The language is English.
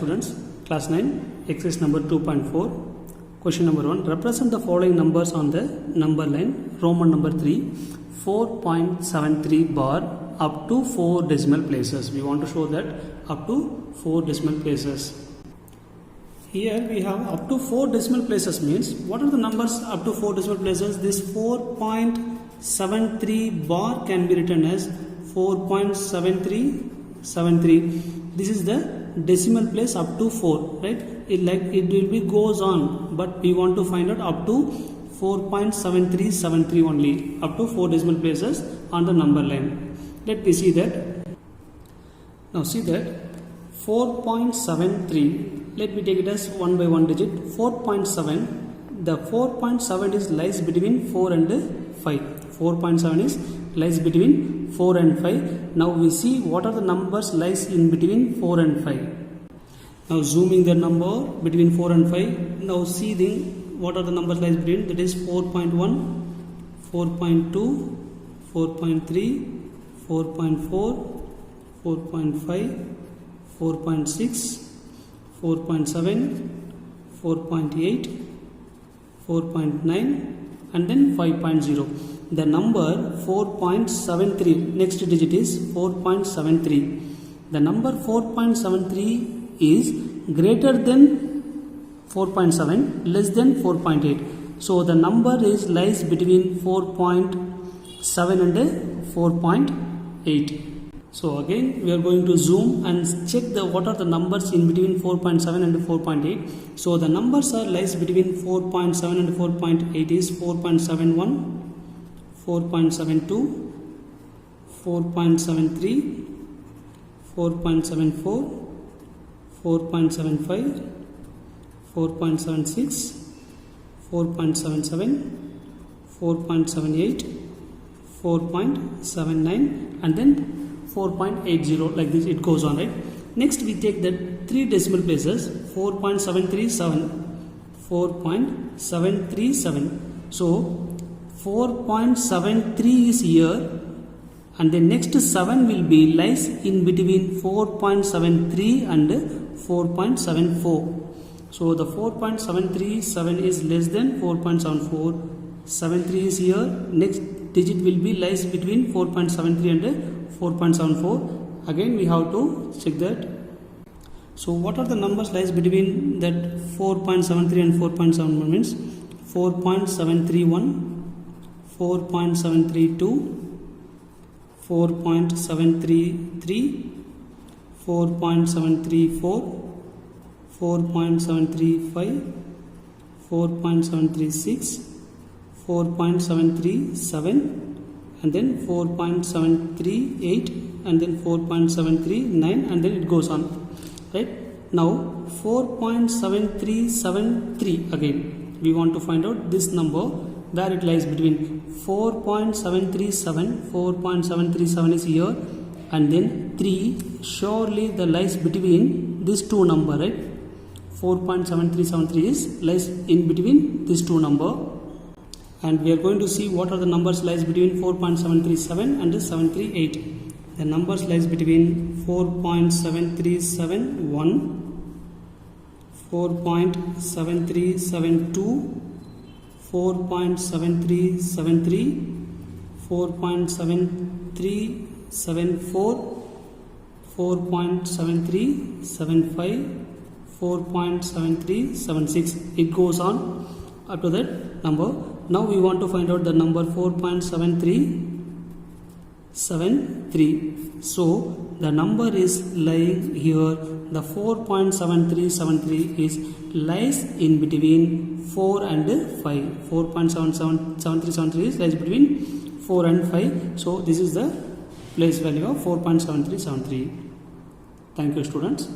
students, class 9, exercise number 2.4. Question number 1. Represent the following numbers on the number line. Roman number 3. 4.73 bar up to 4 decimal places. We want to show that up to 4 decimal places. Here we have up to 4 decimal places means what are the numbers up to 4 decimal places? This 4.73 bar can be written as 4.7373. This is the decimal place up to 4, right? It will be goes on, but we want to find out up to 4.7373 only, up to 4 decimal places on the number line. Let me see that. Now see that 4.73. Let me take it as 1 by 1 digit. 4.7. The 4.7 is lies between 4 and 5. 4.7 is lies between 4 and 5. Now we see what are the numbers lies in between 4 and 5. Now zooming the number between 4 and 5. Now see what are the numbers lies between. That is 4.1, 4.2, 4.3, 4.4, 4.5, 4.6, 4.7, 4.8, 4.9 and then 5.0. The number 4.73, next digit is 4.73. The number 4.73 is greater than 4.7, less than 4.8. So the number is lies between 4.7 and 4.8. So again we are going to zoom and check what are the numbers in between 4.7 and 4.8. So the numbers are lies between 4.7 and 4.8 is 4.71, 4.72, 4.73, 4.74, 4.75, 4.76, 4.77, 4.78, 4.79 and then 4.80, like this it goes on, right? Next we take the 3 decimal places, 4.737, 4.737. So 4.73 is here and the next 7 will be lies in between 4.73 and 4.74. So the 4.737 is less than 4.74. 73 is here. Next digit will be lies between 4.73 and 4.74. Again we have to check that. So what are the numbers lies between that 4.73 and 4.71 means 4.731, 4.732, 4.733, 4.734, 4.735, 4.736, 4.737 and then 4.738 and then 4.739 and then it goes on, right? Now 4.7373 again we want to find out this number where it lies between 4.737. 4.737 is here and then 3 surely the lies between these two number, right? 4.7373 is lies in between these two number. And we are going to see what are the numbers lies between 4.737 and 738. The numbers lies between 4.7371, 4.7372, 4.7373, 4.7374, 4.7375, 4.7376. It goes on up to that number. Now we want to find out the number 4.7373. So the number is lying here. The 4.7373 is lies in between 4 and 5. 4.7373 is lies between 4 and 5. So this is the place value of 4.7373. Thank you, students.